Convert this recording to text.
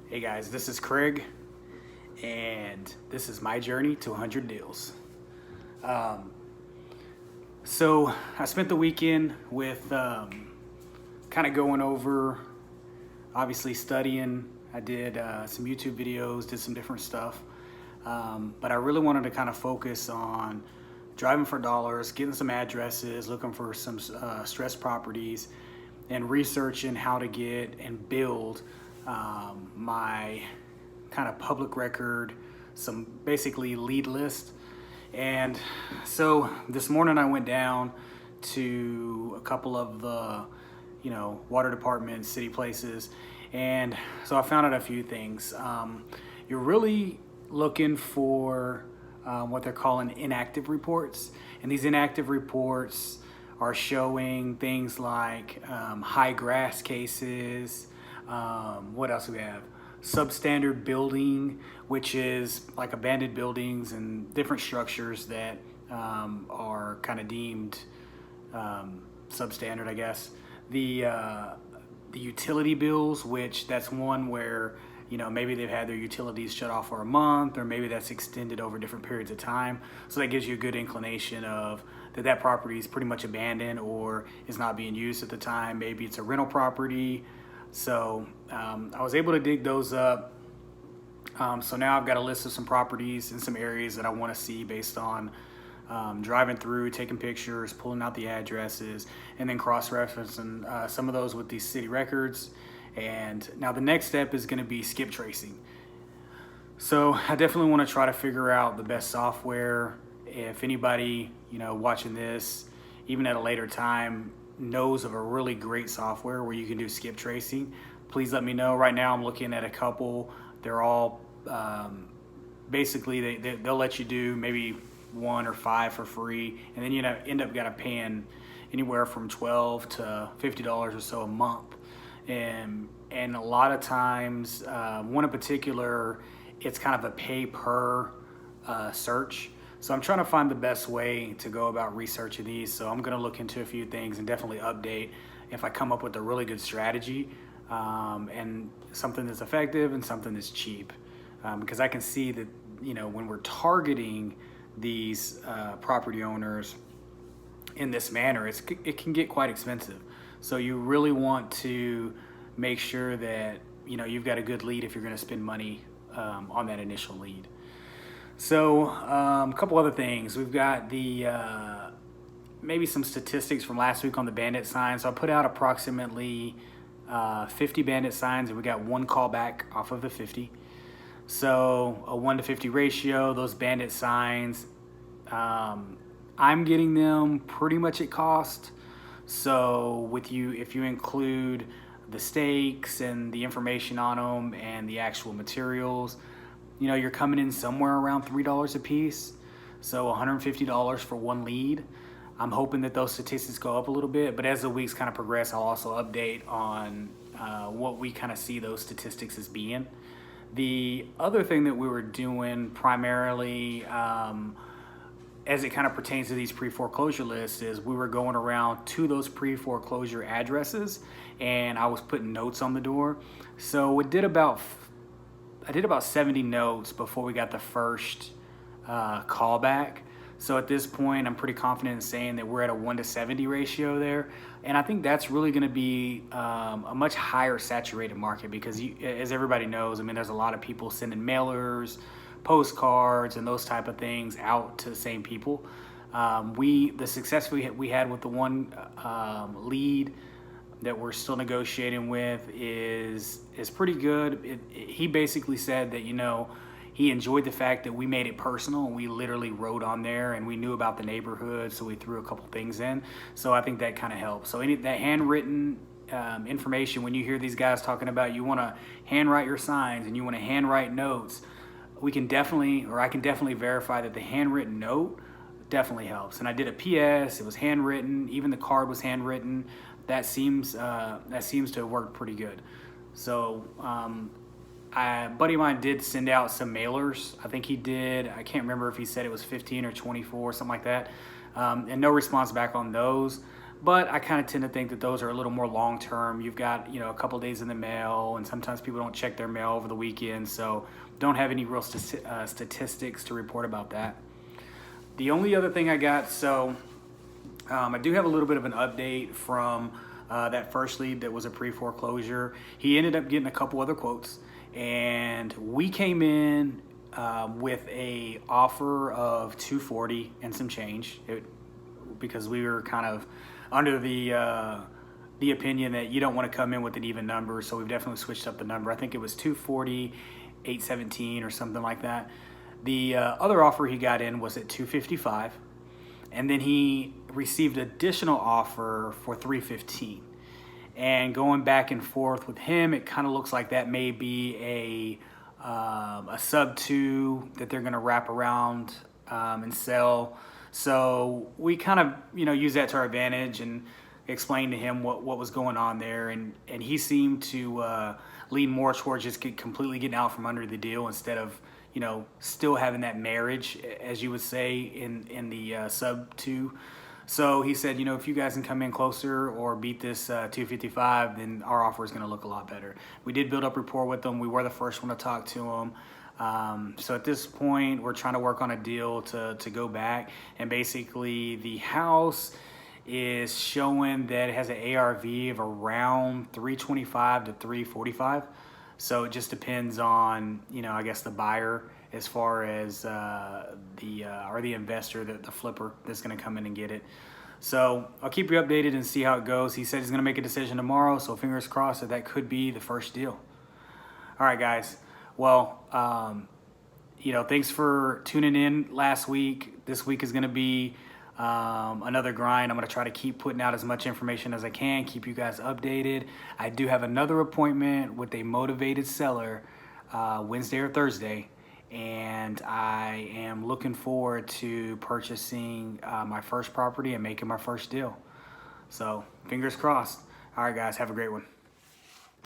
Hey guys, this is Craig, and this is my journey to 100 deals. So I spent the weekend with kind of going over, obviously studying. I did some YouTube videos, did some different stuff, but I really wanted to kind of focus on driving for dollars, getting some addresses, looking for some stressed properties, and researching how to get and build my kind of public record, some basically lead list. And so this morning I went down to a couple of the, water departments, city places, and so I found out a few things. You're really looking for what they're calling inactive reports, and these inactive reports are showing things like high grass cases. What else do we have? Substandard building, which is like abandoned buildings and different structures that are kind of deemed substandard, I guess. The utility bills, which that's one where maybe they've had their utilities shut off for a month, or maybe that's extended over different periods of time. So that gives you a good inclination of that property is pretty much abandoned or is not being used at the time. Maybe it's a rental property. So I was able to dig those up. So now I've got a list of some properties in some areas that I want to see based on driving through, taking pictures, pulling out the addresses, and then cross-referencing some of those with these city records. And now the next step is going to be skip tracing. So I definitely want to try to figure out the best software. If anybody, watching this, even at a later time, knows of a really great software where you can do skip tracing, please let me know. Right now I'm looking at a couple. They're all basically they'll let you do maybe 1 or 5 for free, and then end up paying anywhere from $12 to $50 or so a month. And a lot of times, one in particular, it's kind of a pay per search. So I'm trying to find the best way to go about researching these. So I'm going to look into a few things and definitely update if I come up with a really good strategy, and something that's effective and something that's cheap. Because I can see that, when we're targeting these property owners in this manner, it can get quite expensive. So you really want to make sure that, you've got a good lead if you're going to spend money on that initial lead. So a couple other things. We've got the maybe some statistics from last week on the bandit signs. So I put out approximately 50 bandit signs, and we got 1 call back off of the 50. So a 1 to 50 ratio. Those bandit signs, I'm getting them pretty much at cost. So if you include the stakes and the information on them and the actual materials, you're coming in somewhere around $3 a piece. So $150 for 1 lead. I'm hoping that those statistics go up a little bit, but as the weeks kind of progress, I'll also update on what we kind of see those statistics as being. The other thing that we were doing primarily, as it kind of pertains to these pre-foreclosure lists, is we were going around to those pre-foreclosure addresses, and I was putting notes on the door. So I did about 70 notes before we got the first call back. So at this point, I'm pretty confident in saying that we're at a 1 to 70 ratio there. And I think that's really going to be a much higher saturated market because, as everybody knows, there's a lot of people sending mailers, postcards, and those type of things out to the same people. The success we had with the one lead that we're still negotiating with is pretty good. He basically said that, he enjoyed the fact that we made it personal, and we literally wrote on there, and we knew about the neighborhood, so we threw a couple things in. So I think that kind of helps. So that handwritten information, when you hear these guys talking about you want to handwrite your signs and you want to handwrite notes, I can definitely verify that the handwritten note definitely helps. And I did a PS, it was handwritten, even the card was handwritten. That seems to have worked pretty good. So a buddy of mine did send out some mailers. I think he did. I can't remember if he said it was 15 or 24, something like that. And no response back on those. But I kind of tend to think that those are a little more long term. You've got, a couple days in the mail, and sometimes people don't check their mail over the weekend, so don't have any real statistics to report about that. The only other thing I got, I do have a little bit of an update from that first lead that was a pre-foreclosure. He ended up getting a couple other quotes, and we came in with a offer of 240 and some change, because we were kind of under the opinion that you don't want to come in with an even number, so we've definitely switched up the number. I think it was 240, 817 or something like that. The other offer he got in was at 255, and then he received additional offer for 315. And going back and forth with him, it kind of looks like that may be a sub 2 that they're going to wrap around and sell. So we kind of use that to our advantage and explain to him what was going on there, and he seemed to lean more towards just completely getting out from under the deal instead of still having that marriage, as you would say, in the sub 2. So he said, if you guys can come in closer or beat this 255, then our offer is going to look a lot better. We did build up rapport with them. We were the first one to talk to them. So at this point, we're trying to work on a deal to go back. And basically, the house is showing that it has an ARV of around 325 to 345. So it just depends on, I guess the buyer as far as the investor, the flipper that's going to come in and get it. So I'll keep you updated and see how it goes. He said he's going to make a decision tomorrow, so fingers crossed that could be the first deal. All right, guys. Well, thanks for tuning in last week. This week is going to be another grind. I'm going to try to keep putting out as much information as I can, keep you guys updated. I do have another appointment with a motivated seller Wednesday or Thursday, and I am looking forward to purchasing my first property and making my first deal. So fingers crossed. All right, guys, have a great one.